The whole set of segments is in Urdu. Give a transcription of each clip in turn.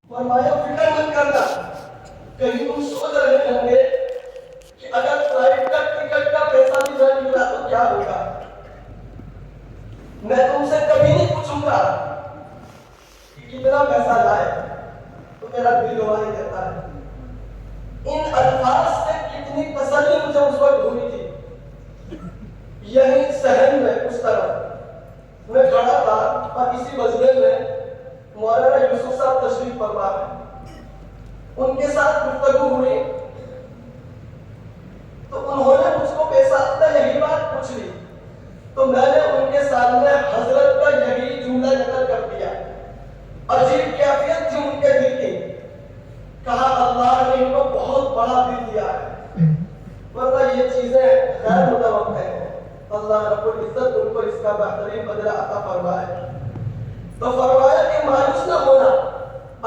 فرمایا فکر مت کرنا، کہیں تم سوچ رہے ہوں گے کہ اگر فلائٹ کا ٹکٹ کا پیسہ بھی نہ نکلا تو کیا ہوگا، میں تم سے کبھی نہیں پوچھوں گا کہ کتنا پیسہ لائے، تو میرا دل گواہی دیتا ہے۔ ان الفاظ سے کتنی تسلی مجھے اس وقت ہوئی تھی۔ یہی صحن میں اس طرف میں کھڑا تھا اور اسی مجلس میں مولانا یوسف صاحب تشریف فرما ہے، ان کے ساتھ گفتگو ہوئی تو انہوں نے مجھ کو بے ساختہ یہی بات پوچھ لی، تو میں نے ان کے سامنے حضرت کا یہی جملہ نقل کر دیا۔ عجیب کیفیت تھی ان کے دل کی، کہا اللہ نے ان کو بہت بڑا دل دیا ہے، ورنہ یہ چیزیں غیر متوقع ہیں، اللہ رب العزت ان کو اس کا بہترین بدلہ عطا فرمائے۔ تو فرمایا کہ مایوس نہ ہونا،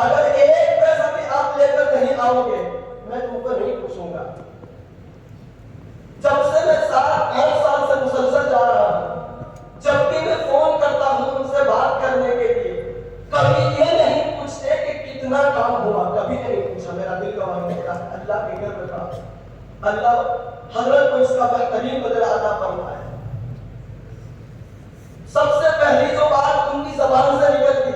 اگر ایک پیسہ بھی آپ لے کر نہیں آؤ گے میں تم کو نہیں پوچھوں گا۔ جب سے میں 8 سال سے مسلسل جا رہا ہوں، جب بھی میں فون کرتا ہوں ان سے بات کرنے کے لیے، کبھی یہ نہیں پوچھتے کہ کتنا کام ہوا، کبھی نہیں پوچھا، میرا دل گواہی دیتا ہے، اللہ کے گھر میں تھا، اللہ حضرت کو اس کا بہترین بدلہ عطا فرمائے۔ سب سے پہلی جو بات ان کی زبان سے نکلتی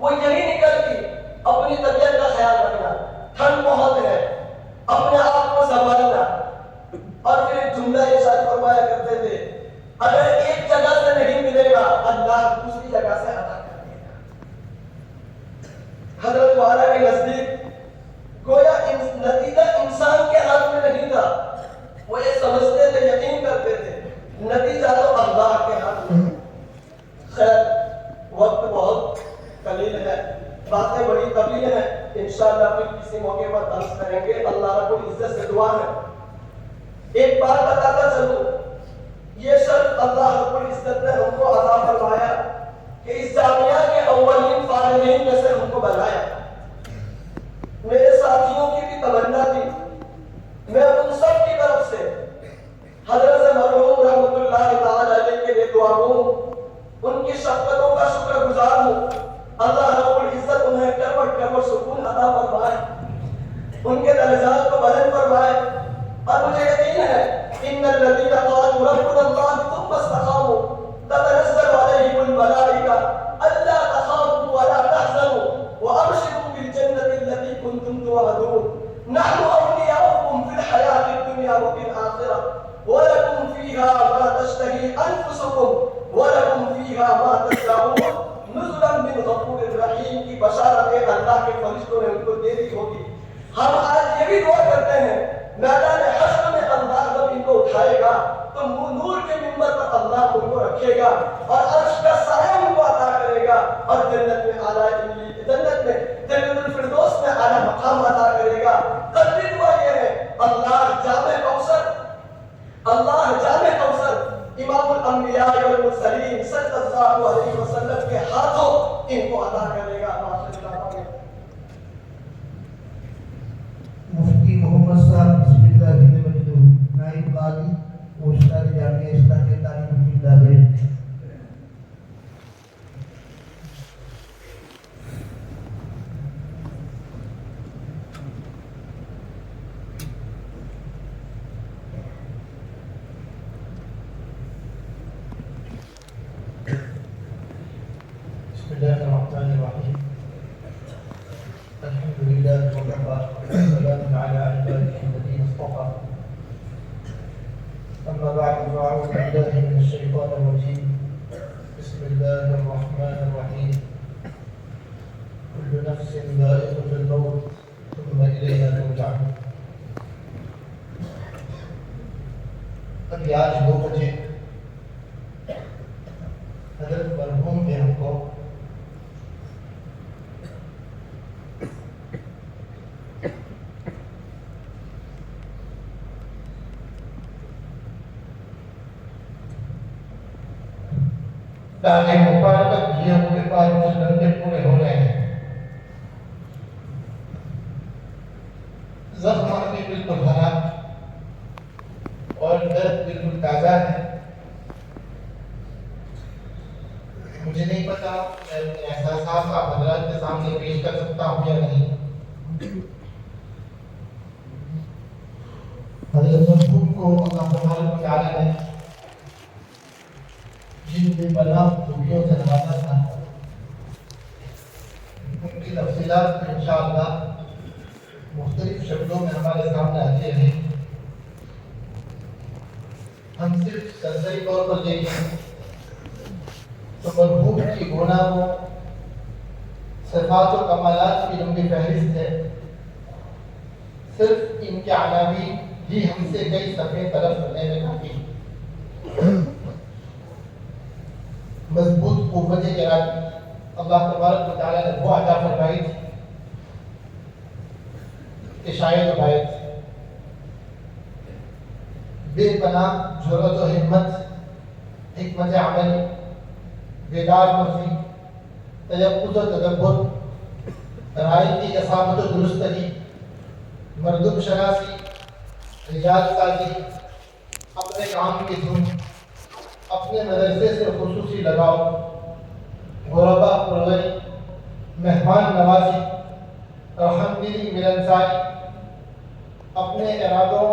وہ یہی نکلتی، اپنی طبیعت کا خیال رکھنا، ٹھنڈ بہت ہے، اپنے آپ کو سنبھالنا، اور پھر ایک جملہ ارشاد فرمایا کرتے تھے، اگر ایک جگہ سے نہیں ملے گا اللہ دوسری جگہ سے عطا کر دے گا۔ حضرت والا کے نزدیک گویا نتیجہ انسان کے ہاتھ میں نہیں تھا، وہ یہ سمجھتے تھے، یقین کرتے تھے نتیجہ تو اللہ کے ہاتھ میں۔ خیر وقت بہت قلیل ہے، باتیں بڑی طویل ہیں، انشاءاللہ پھر کسی موقع پر درس کریں گے۔ اللہ رب العزت سے دعا ہے، ایک بات بتاتا چلوں، یہ شرط اللہ رب العزت نے ہم کو عطا فرمایا کہ اس جامعہ کے اولین فارغین میں سے ہم کو بنایا۔ میرے ساتھیوں کی بھی تمنا تھی، میں ان سب کی طرف سے حضرت مرحوم رحمۃ اللہ تعالی علیہ کے لیے دعا ہوں، ان کی شفقتوں کا شکر گزار ہوں، اللہ رب العزت انہیں کروٹ کروٹ سکون عطا فرمائے، ان کے درجات کو بلند فرمائے۔ اور مجھے یقین ہے ان الذین قالوا ربنا اللہ ثم استقاموا تتنزل علیہم الملائکہ الا تخافوا ولا تحزنوا وابشروا بالجنة التي كنتم توعدون نحن اولیاؤکم فی الحیاة الدنیا وفی الآخرہ ولکم فیہا ما تشتہی انفسکم ولکم فیہا ما تدعون نزلا من غفور الرحیم کی بشارتیں اللہ کے فرشتوں نے ان کو دے دی ہوگی۔ ہم آج یہ بھی دعا کرتے ہیں میدان حشر میں اللہ جب ان کو اٹھائے گا تو نور کے منبر پر اللہ ان کو رکھے گا اور عرش کا سایہ ان کو عطا کرے گا، اور جنت میں جنت الفردوس میں اعلیٰ مقام عطا کرے گا۔ قلبی دعا یہ ہے اللہ جامع کوثر امام الانبیاء والمرسلین صلی اللہ علیہ وسلم کے ہاتھوں ان کو عطا کرے گا۔ مفتی محمد صاحب بسم اللہ الرحمن نائب قاضی استاد جامعہ اسلامیہ تعلیم زندہ بسم اللہ الرحمن الرحیم الحمد للہ وکفى والسلام علی عباده الذین اصطفى اما بعد فاعوذ باللہ من الشیطان الرجیم بسم اللہ الرحمن الرحیم كل نفس ذائقة الموت ثم إلينا ترجعون۔ ابھی آج 2 بجے حضرت مرحوم نے ہم کو تاکہ مفارقت کیے ہوئے بعد کچھ بندے پورے ہو رہے ہیں، زخم ابھی بالکل ہرا اور درد بالکل تازہ ہے۔ مجھے مجھے نہیں پتا میں اپنے احساسات آپ حضرات کے سامنے پیش کر سکتا ہوں یا نہیں۔ حضرت مرحوم کو اللہ تبارک و تعالیٰ نے جن بے پناہ خوبیوں سے نوازا تھا، ان کی تفصیلات انشاءاللہ مختلف شکلوں میں ہمارے سامنے آتی رہے۔ ہم صرف سرسری طور پر دیکھیں تو مرحوم کی گناہ و صفات و کمالات کی لمبی فہرست ہے۔ صرف ان کے عناوین ہی ہم سے کئی صفحے طلب کرنے میں کافی ہے۔ مضبوط قوت ارادی اللہ تبارک و تعالیٰ نے وہ عطا فرمائی تھی کہ شاید و باید بے پناہ جرأت و ہمت، حکمت عملی، بیدار مرضی، تیقظ و تدبر، رائے کی اصابت و درستگی، مردم شناسی، رجال سازی، اپنے کام کی دھن، اپنے مدرسے سے خصوصی لگاؤ، غربا پروری، مہمان نوازی، رحم دلی، ملنسائی، اپنے ارادوں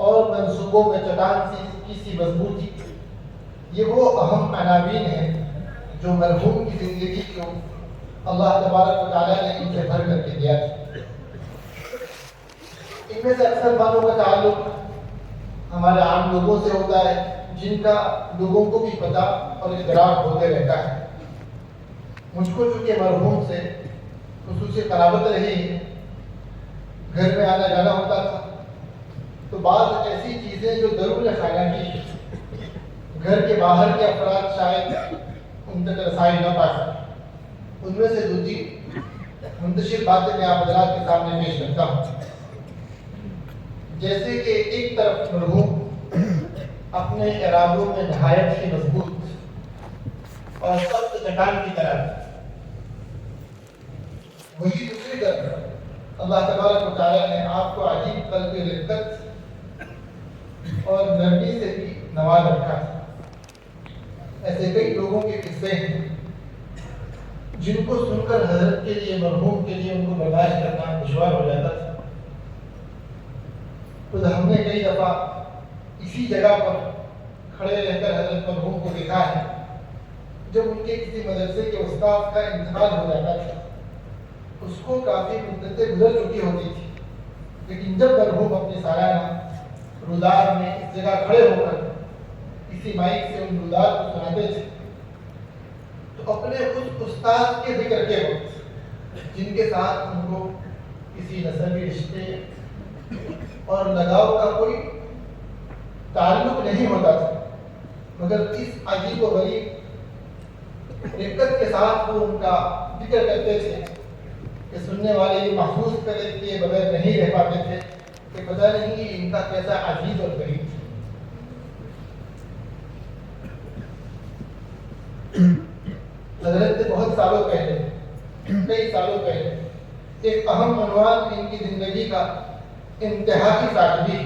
اور منصوبوں میں چٹان سی مضبوطی، یہ وہ اہم عناوین ہیں جو مرحوم کی زندگی کو اللہ تبارک و تعالیٰ نے ان سے بھر کر کے دیا تھا۔ ان میں سے اکثر باتوں کا تعلق ہمارے عام لوگوں سے ہوتا ہے جن کا لوگوں کو بھی پتہ اور ادراک ہوتے رہتا ہے۔ مجھ کو چونکہ مرحوم سے خصوصی قرابت رہی، گھر میں آنا جانا ہوتا تھا، تو بعض ایسی چیزیں جو ضرور خانہ کی گھر کے باہر کے افراد شاید ان تک رسائی نہ پا سکیں، ان میں سے دوسری منتشر باتیں میں آپ حضرات کے سامنے پیش کرتا ہوں۔ جیسے کہ ایک طرف مرحوم اپنے ارادوں میں نہایت ہی مضبوط اور سخت چٹان کی طرح، وہی دوسری طرف اللہ تبارک و تعالیٰ نے آپ کو عجیب قلب رقت اور نرمی سے بھی نواز رکھا ہے۔ ایسے کئی لوگوں کے قصے ہیں جن کو سن کر حضرت کے لیے، مرحوم کے لیے ان کو برداشت کرنا دشوار ہو جاتا تھا۔ تو ہم نے کئی دفعہ اسی جگہ پر کھڑے رہ کر حضرت مرحوم کو دیکھا ہے جب ان کے کسی مدرسے کے استاد کا انتقال ہو جاتا تھا۔ اس کو کافی مدتیں گزر چکی ہوتی تھی، لیکن جب مرحوم اپنی سالانہ رودار میں اس جگہ کھڑے ہو کر کسی مائک سے ان رودار کو سناتے تھے تو اپنے اس استاد کے ذکر کے وقت جن کے ساتھ ان کو کسی نسبی رشتے اور لگاؤ کا کوئی تعلق نہیں ہوتا تھا، مگر اس عجیب و غریب رقت کے ساتھ وہ ان کا ذکر کرتے تھے کہ سننے والے یہ محسوس کرے کہ بغیر نہیں رہ پاتے تھے کہ پتہ نہیں کہ ان کا کیسا عزیز اور قریب تھا۔ حضرت نے بہت سالوں پہلے، کئی سالوں پہلے ایک اہم عنوان ان کی زندگی کا انتہا کی سادگی،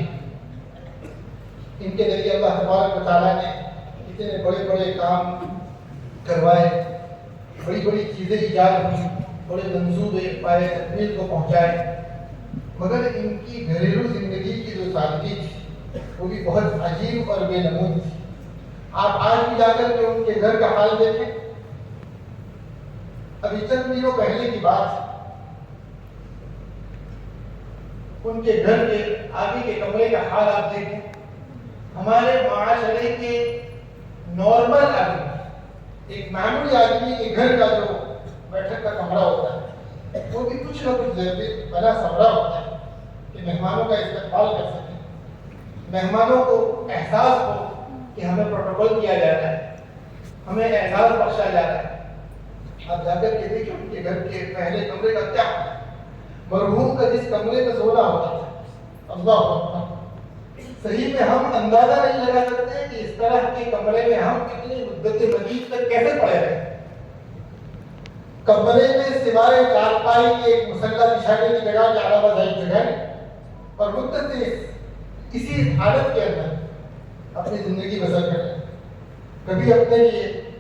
ان کے ذریعے اللہ تبارک و تعالیٰ نے اتنے بڑے بڑے کام کروائے، بڑی بڑی چیزیں ایجاد ہوئی، بڑے منصوبے پائے تکمیل کو پہنچائے، مگر ان کی گھریلو زندگی کی جو سادگی تھی وہ بھی بہت عجیب اور بے نمود تھی۔ آپ آج بھی جا کر کے ان کے گھر کا حال دیکھیں، ابھی چند دنوں پہلے کی بات، ان کے گھر کے آگے کے کمرے کا حال آپ دیکھیں، ہمارے معاشرے کے نارمل آدمی، ایک معمولی آدمی کے گھر کا جو بیٹھک کا کمرہ ہوتا ہے وہ بھی کچھ نہ کچھ ضرورت بنا سمرا ہوتا ہے کہ مہمانوں کا استقبال کر سکیں، مہمانوں کو احساس ہو کہ ہمیں پروٹوکول کیا جا رہا ہے، ہمیں اعزاز بخشا جا رہا ہے۔ آپ جا کر کے دیکھیں ان کے گھر کے پہلے کمرے کا کیا ہے، مرحوم کا جس کمرے میں سونا ہوتا تھا، اللہ اکبر، صحیح میں ہم اندازہ نہیں لگا سکتے کہ اس طرح کے کمرے میں ہم کتنی مدت مزید تک کیسے پڑے رہے۔ کمرے میں سوائے چارپائی کے ایک مسلح بچھانے کی جگہ کے علاوہ ضعیف جگہ ہے، اور مدت سے اسی حالت کے اندر اپنی زندگی بسر کریں، کبھی اپنے لیے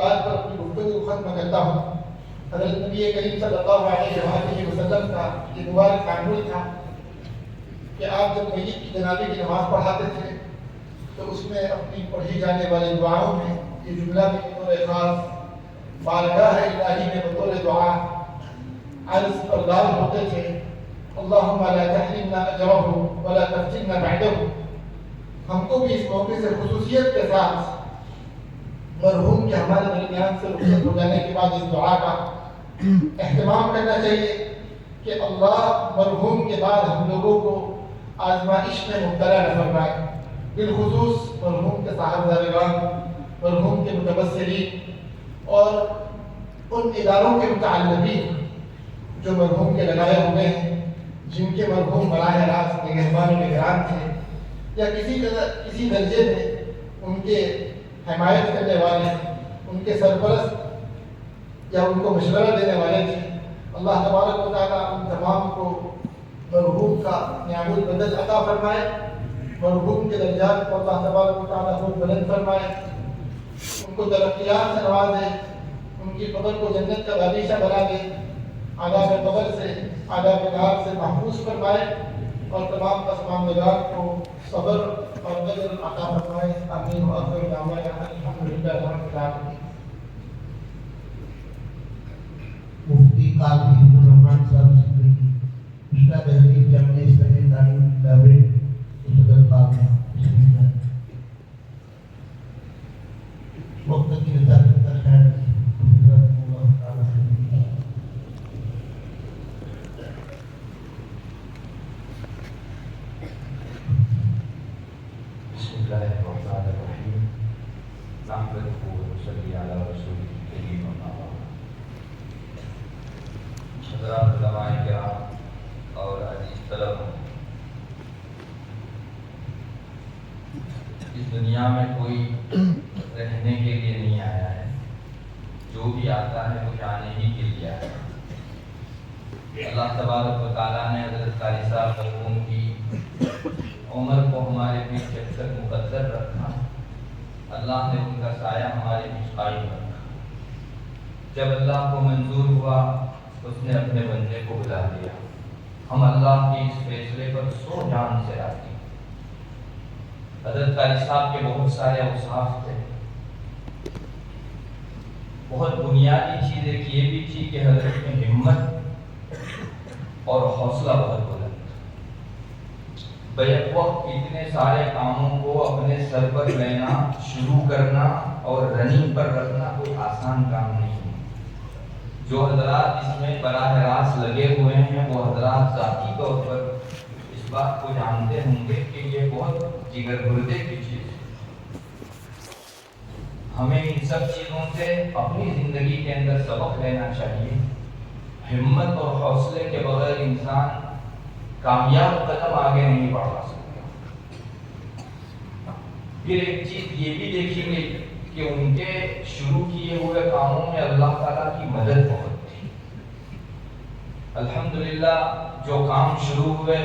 بات پر اپنی گفتگو کو ختم کرتا ہوں. حضرت نبی کریم صلی اللہ علیہ وسلم کا یہ مبارک معمول تھا کہ آپ جب میت کی جنازے کی نماز پڑھاتے تھے تو اس میں اپنی پڑھی جانے والی دعاؤں میں یہ جملہ بھی بطور خاص بارگاہ الہی میں بطور دعا عرض پر دار ہوتے تھے: اللہم لا تحرمنا اجرہ ولا تفتنا بعدہ. ہم کو بھی اس موقع سے خصوصیت کے ساتھ مرحوم کے ہمارے درمیان سے رخصت ہو جانے کے بعد اس دعا کا اہتمام کرنا چاہیے کہ اللہ مرحوم کے بعد ہم لوگوں کو آزمائش میں مبتلا نہ فرمائے. بالخصوص مرحوم کے صاحبزادگان، مرحوم کے متبصرین اور ان اداروں کے متعلقین جو مرحوم کے لگائے ہوئے ہیں، جن کے مرحوم براہ راست نگہبان و نگران تھے یا کسی درجے میں ان کے حمایت کرنے والے، ان کے سرپرست یا ان کو مشورہ دینے والے تھے. اللہ تبارک و تعالیٰ ان تمام کو مرحوم کا نعم البدل عطا فرمائے، مرحوم کے درجات کو اللہ تبارک و تعالیٰ خوب بلند فرمائے، ان کو ترقیات سے نوازے، ان کی قبر کو جنت کا باغیچہ بنا دے، عذاب قبر سے، عذاب نار سے محفوظ فرمائے اور تمام پسماندگان کو صبر اور قدر عطا فرمائے. آمین وآخر دعوانا الحمدللہ رب العالمین. مفتی قاضی عبدالرحمان صاحب صدیقی استاد حدیث جامعہ اسلامیہ تعلیم لاوے صدر پاک ہیں. وقت کی نزاکت کا خیال اللہ تعالیٰ سے. بسم اللہ الرحمن الرحیم. نحمدہ ونصلی علی رسولہ الکریم اما بعد. حضرات علماء کرام اور عزیز طلبہ، اس دنیا میں کوئی رہنے کے لیے نہیں آیا ہے، جو بھی آتا ہے وہ جانے ہی کے لیے آیا ہے. اللہ تبارک و تعالیٰ نے حضرت قاری صاحب مرحوم کی عمر کو ہمارے بیچ جب تک مقدر رکھا، اللہ نے ان کا سایہ ہمارے بیچ قائم رکھا. جب اللہ کو منظور ہوا اس نے اپنے بندے کو بلا دیا. ہم اللہ کے اس فیصلے پر سو جان سے راضی. حضرت قاری صاحب کے بہت سارے اوصاف تھے. بہت بنیادی چیز ایک یہ بھی تھی کہ حضرت میں ہمت اور حوصلہ بہت بلند تھا. بیک وقت اتنے سارے کاموں کو اپنے سر پر لینا، شروع کرنا اور رننگ پر رکھنا کوئی آسان کام نہیں ہے. جو حضرات اس میں براہ راست لگے ہوئے ہیں وہ حضرات ذاتی طور پر اس بات کو جانتے ہوں گے کہ یہ بہت جگر گردے کی چیز ہے. ہمیں ان سب چیزوں سے اپنی زندگی کے اندر سبق لینا چاہیے. ہمت اور حوصلے کے بغیر انسان کامیاب قدم آگے نہیں بڑھا سکتا. پھر ایک چیز یہ بھی دیکھیں گے کہ ان کے شروع کیے ہوئے کاموں میں اللہ تعالیٰ کی مدد بہت تھی. الحمدللہ جو کام شروع ہوئے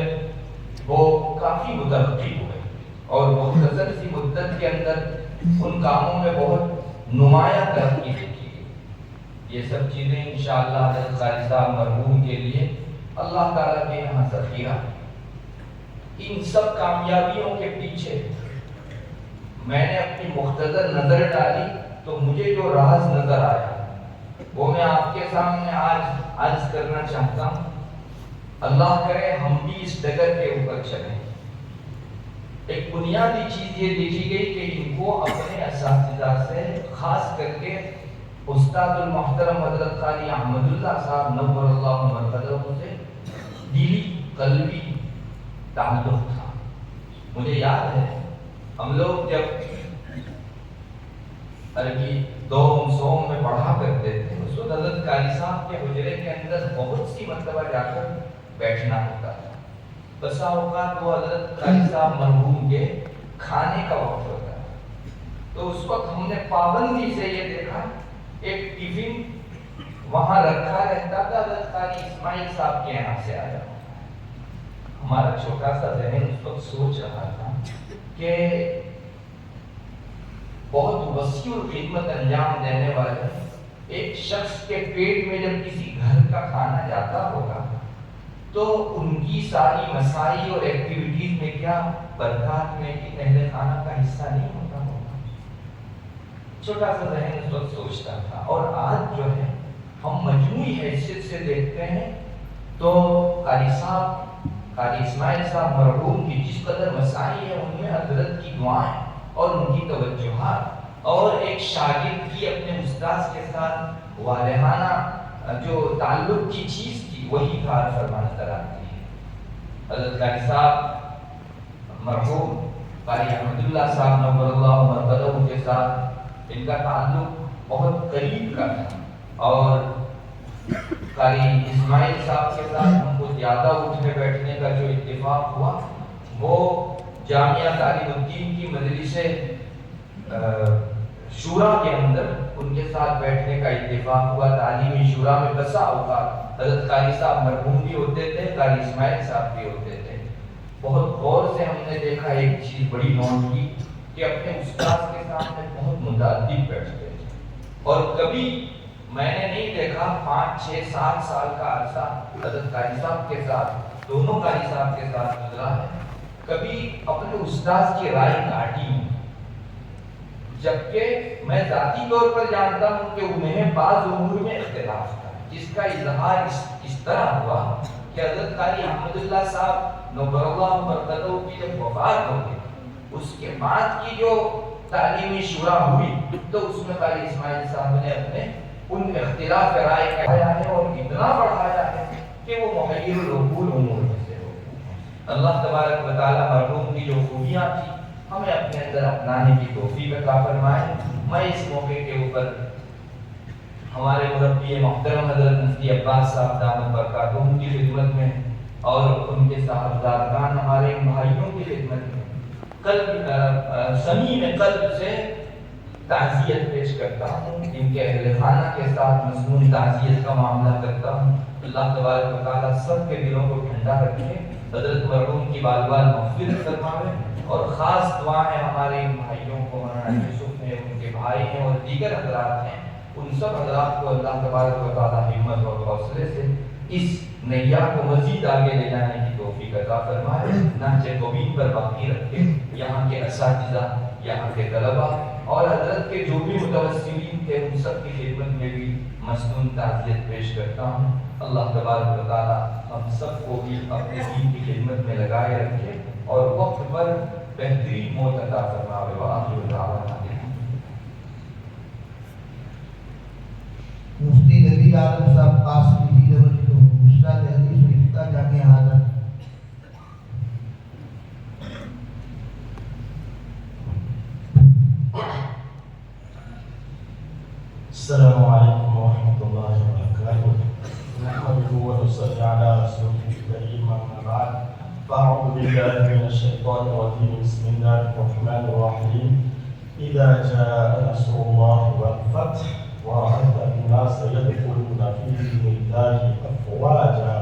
وہ کافی مترقی ہوئے اور مختصر سی مدت کے اندر ان کاموں میں بہت نمایاں ترقی دیکھی گئی. یہ سب چیزیں انشاءاللہ حضرت قاری صاحب مرحوم کے لیے اللہ تعالیٰ کے یہاں ذخیرہ ہے. ان سب کامیابیوں کے پیچھے میں نے اپنی مختصر نظر ڈالی تو مجھے جو راز نظر آیا وہ میں آپ کے سامنے آج عرض کرنا چاہتا ہوں. اللہ کرے ہم بھی اس ڈگر کے اوپر چلیں. ایک بنیادی چیز یہ دیکھی گئی کہ ان کو اپنے اساتذہ سے، خاص کر کے استاد المحترم حضرت قاری احمد اللہ صاحب نور اللہ مرقدہ سے دلی قلبی تعلق تھا. مجھے یاد ہے ہم لوگ جب عربی دوم سوم میں پڑھا کرتے تھے اس وقت حضرت قاری صاحب کے حجرے کے اندر بہت سی مرتبہ جا کر بیٹھنا ہوتا تھا. بسا اوقات وہ حضرت قاری صاحب مرحوم کے کھانے کا وقت ہوتا ہے تو اس وقت ہم نے پابندی سے یہ دیکھا ایک ٹفن وہاں رکھا رہتا تھا حضرت قاری اسماعیل صاحب کے یہاں سے آیا. ہمارا چھوٹا سا ذہن اس وقت سوچ رہا تھا کہ بہت وسیع خدمت انجام دینے والے ایک شخص کے پیٹ میں جب کسی گھر کا کھانا جاتا ہوگا تو ان کی ساری مسائی اور ایکٹیویٹیز میں کیا برکات میں کہ اہل خانہ کا حصہ نہیں ہوتا ہوگا. چھوٹا سا ذہن اس وقت سوچتا تھا. اور آج جو ہے ہم مجموعی حیثیت سے دیکھتے ہیں تو قاری اسماعیل صاحب مرحوم کی جس قدر مسائی ہے ان میں حضرت کی دعائیں اور ان کی توجہات اور ایک شاگرد کی اپنے استاذ کے ساتھ والہانہ جو تعلق کی چیز تھی وہی کار فرما نظر آتی ہے. حضرت قاری صاحب مرحوم قاری احمد اللہ صاحب نور اللہ مرقدہ کے ساتھ ان کا تعلق بہت قریب کا تھا اور قاری اسماعیل صاحب کے ساتھ ہم کو زیادہ اٹھنے بیٹھنے کا جو اتفاق ہوا وہ جامعہ تعلیم الدین کی مجلس شورا کے اندر ان کے ساتھ بیٹھنے کا اتفاق ہوا. تعلیمی شورا میں بسا اوقات حضرت قاری صاحب مرحوم بھی ہوتے تھے, قاری اسماعیل صاحب بھی ہوتے تھے. بہت غور سے ہم نے دیکھا ایک چیز بڑی نوٹ کی کہ اپنے استاذ کے سامنے بہت متعدد بیٹھتے تھے اور کبھی میں نے نہیں دیکھا 5, 6, 7 سال کا عرصہ حضرت قاری صاحب کے ساتھ دونوں قاری صاحب کے ساتھ گزرا ہے کبھی اپنے استاذ کی رائے کاٹی ہوں. جبکہ میں ذاتی طور پر جانتا ہوں کہ انہیں بعض امور میں اختلاف تھا جس کا اظہار اس طرح ہوا کہ حضرت قاری احمد اللہ صاحب نور اللہ مرقدہ کی جب وفات ہو گئی اس کے بعد کی جو تعلیمی شورا ہوئی تو اس میں قاری اسماعیل صاحب نے اپنے ان اختلاف رائے کہایا ہے اور اتنا بڑھایا ہے کہ وہ محیر العقول امور میں سے ہو. اللہ تبارک و تعالی مرحوم کی جو خوبیاں تھی ہمیں اپنے اندر اپنانے کی توفیق عطا فرمائے. میں اس موقع کے اوپر ہمارے مربی محترم حضرت مفتی عباس صاحب دامت برکاتہم کی خدمت میں اور ان کے صاحبزادگان ہمارے بھائیوں کی خدمت میں صمیم قلب سے تعزیت پیش کرتا ہوں. ان کے اہل خانہ کے ساتھ مضمون تعزیت کا معاملہ کرتا ہوں. اللہ تبارک و تعالیٰ سب کے دلوں کو ٹھنڈا رکھے, حضرت مرحوم کی بال بال مغفرت فرمائے اور خاص دعا ہے ہمارے ان بھائیوں کو, مولانا یوسف ہیں, ان کے بھائی ہیں اور دیگر حضرات ہیں, ان سب حضرات کو اللہ تبارک و تعالیٰ ہمت اور حوصلے سے اس نیا کو مزید آگے لے جانے کی توفیق عطا فرمائے. نہج قویم پر باقی رکھے. یہاں کے اساتذہ, یہاں کے طلبہ اور حضرت کے جو بھی متوسلین تھے ان سب کی خدمت میں بھی مصنون تعزیت پیش کرتا ہوں. اللہ تبارک و تعالیٰ ہم سب کو بھی اپنے دین کی خدمت میں لگائے رکھے اور وقت پر بہترین موت عطا فرمائے. وآخر دعوانا مفتی نبی عالم صاحب قاسمی جی کو استاد حدیث و افتاء جامعہ حاضر. السلام علیکم ورحمۃ اللہ وبرکاتہ. نحمده ونصلي على رسوله الكريم اما بعد فاعوذ بالله من الشيطان الرجيم. بسم الله الرحمن الرحيم. اذا جاء نصر الله والفتح ورأيت الناس يدخلون في دين الله افواجا